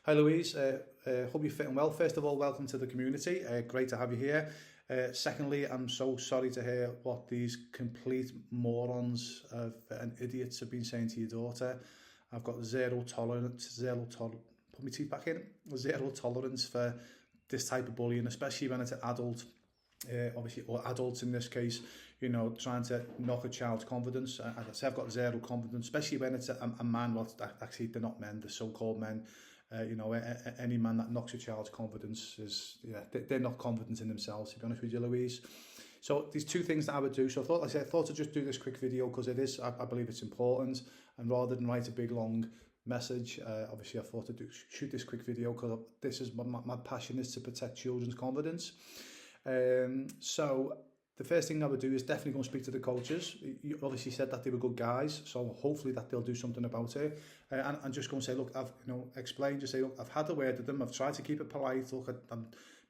Hi Louise, hope you're fitting well. First of all, welcome to the community. Great to have you here. Secondly, I'm so sorry to hear what these complete morons and idiots have been saying to your daughter. I've got zero tolerance, put my teeth back in, zero tolerance for this type of bullying, especially when it's an adult, obviously, or adults in this case, you know, trying to knock a child's confidence. As I say, I've got zero confidence, especially when it's a man. Well, actually, they're not men, they're so-called men. You know, any man that knocks a child's confidence is, yeah, they're not confident in themselves, to be honest with you, Louise. So these two things that I would do. So I thought I'd just do this quick video because it is, I believe it's important. And rather than write a big long message, obviously I thought I'd shoot this quick video because this is my passion is to protect children's confidence. So the first thing I would do is definitely go and speak to the coaches. You obviously said that they were good guys, so hopefully that they'll do something about it. And just go and say, look, I've explained. Just say, look, I've had a word with them. I've tried to keep it polite. Look,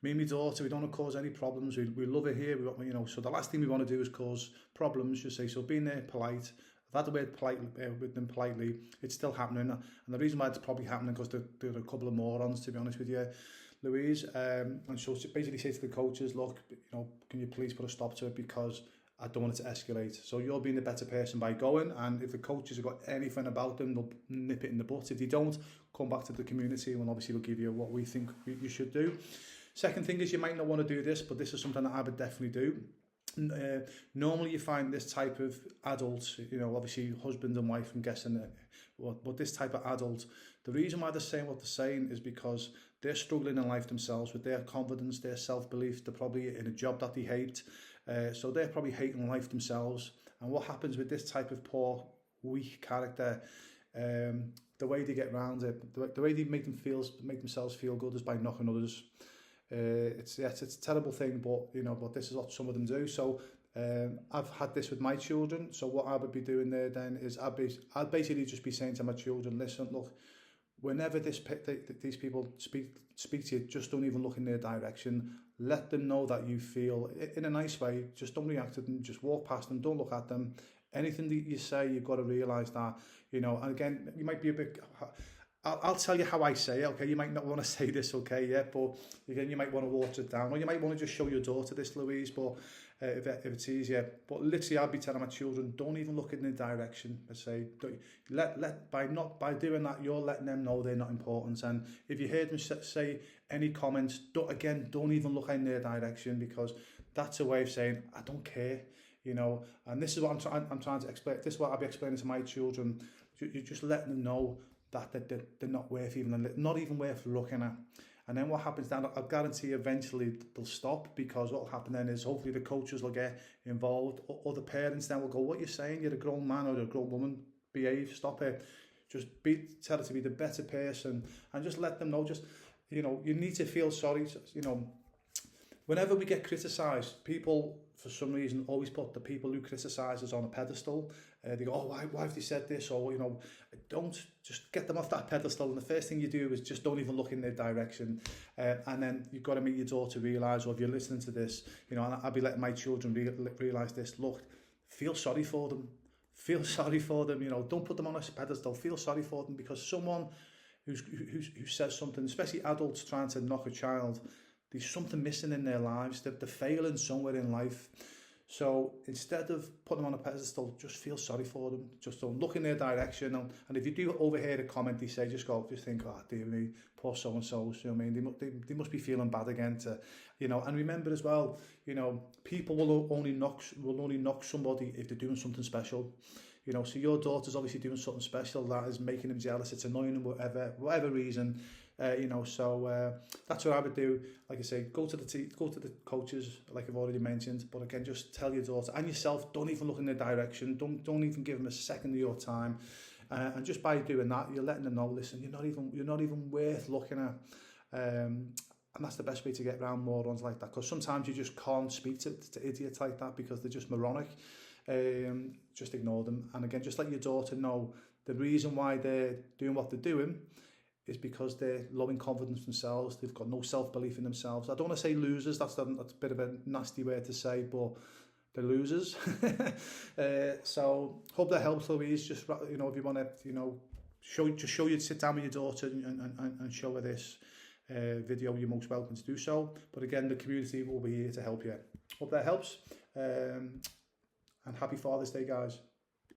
me and my daughter, we don't want to cause any problems. We love it here. So the last thing we want to do is cause problems. Just say, so being there polite. I've had a word with them politely. It's still happening, and the reason why it's probably happening because there are a couple of morons, to be honest with you, Louise. And so basically say to the coaches, look, can you please put a stop to it because I don't want it to escalate. So you're being the better person by going, and if the coaches have got anything about them, they'll nip it in the butt. If they don't, come back to the community and obviously we'll give you what we think you should do. Second thing is you might not want to do this, but this is something that I would definitely do. Normally you find this type of adult, obviously husband and wife, I'm guessing, but this type of adult, the reason why they're saying what they're saying is because they're struggling in life themselves with their confidence, their self-belief. They're probably in a job that they hate, so they're probably hating life themselves. And what happens with this type of poor, weak character, the way they get around it, the way they make themselves feel good is by knocking others. It's a terrible thing, but this is what some of them do. So I've had this with my children. So what I would be doing there then is I'd basically just be saying to my children, listen, look, whenever these people speak to you, just don't even look in their direction. Let them know that you feel in a nice way. Just don't react to them. Just walk past them. Don't look at them. Anything that you say, you've got to realise that, and again, you might be a bit... I'll tell you how I say it, okay? You might not want to say this, okay, yeah, but again, you might want to water it down, or you might want to just show your daughter this, Louise, but if it's easier. But literally, I'll be telling my children, don't even look in the direction. I say, by doing that, you're letting them know they're not important. And if you heard them say any comments, don't even look in their direction, because that's a way of saying, I don't care, And this is what I'm trying to explain. This is what I'll be explaining to my children. You're just letting them know that they're not worth not even worth looking at. And then what happens then, I'll guarantee eventually they'll stop, because what will happen then is hopefully the coaches will get involved, or the parents then will go, what you're saying, you're a grown man or a grown woman, behave, stop it. Just tell her to be the better person, and just let them know, you need to feel sorry, whenever we get criticised, people, for some reason, always put the people who criticise us on a pedestal. They go, oh, why have they said this? Or, don't just get them off that pedestal. And the first thing you do is just don't even look in their direction. And then you've got to make your daughter realise, or if you're listening to this, and I'll be letting my children realise this. Look, feel sorry for them. Feel sorry for them. Don't put them on a pedestal. Feel sorry for them, because someone who says something, especially adults trying to knock a child, there's something missing in their lives. They're failing somewhere in life. So instead of putting them on a pedestal, just feel sorry for them. Just don't look in their direction. And if you do overhear a comment they say, just think, oh, dear me, poor so-and-so. You know what I mean? They must be feeling bad again. And remember as well, people will only knock somebody if they're doing something special. So your daughter's obviously doing something special that is making them jealous. It's annoying them, whatever reason. So that's what I would do. Like I say, go to the coaches, like I've already mentioned. But again, just tell your daughter and yourself, don't even look in their direction. Don't even give them a second of your time. And just by doing that, you're letting them know, listen, you're not even worth looking at. And that's the best way to get around morons like that. Because sometimes you just can't speak to idiots like that because they're just moronic. Just ignore them. And again, just let your daughter know the reason why they're doing what they're doing is because they're low in confidence themselves. They've got no self-belief in themselves. I don't want to say losers. That's a bit of a nasty word to say, but they're losers. So hope that helps, Louise. Just, if you want to, just show you, sit down with your daughter and show her this video, you're most welcome to do so. But again, the community will be here to help you. Hope that helps. And happy Father's Day, guys.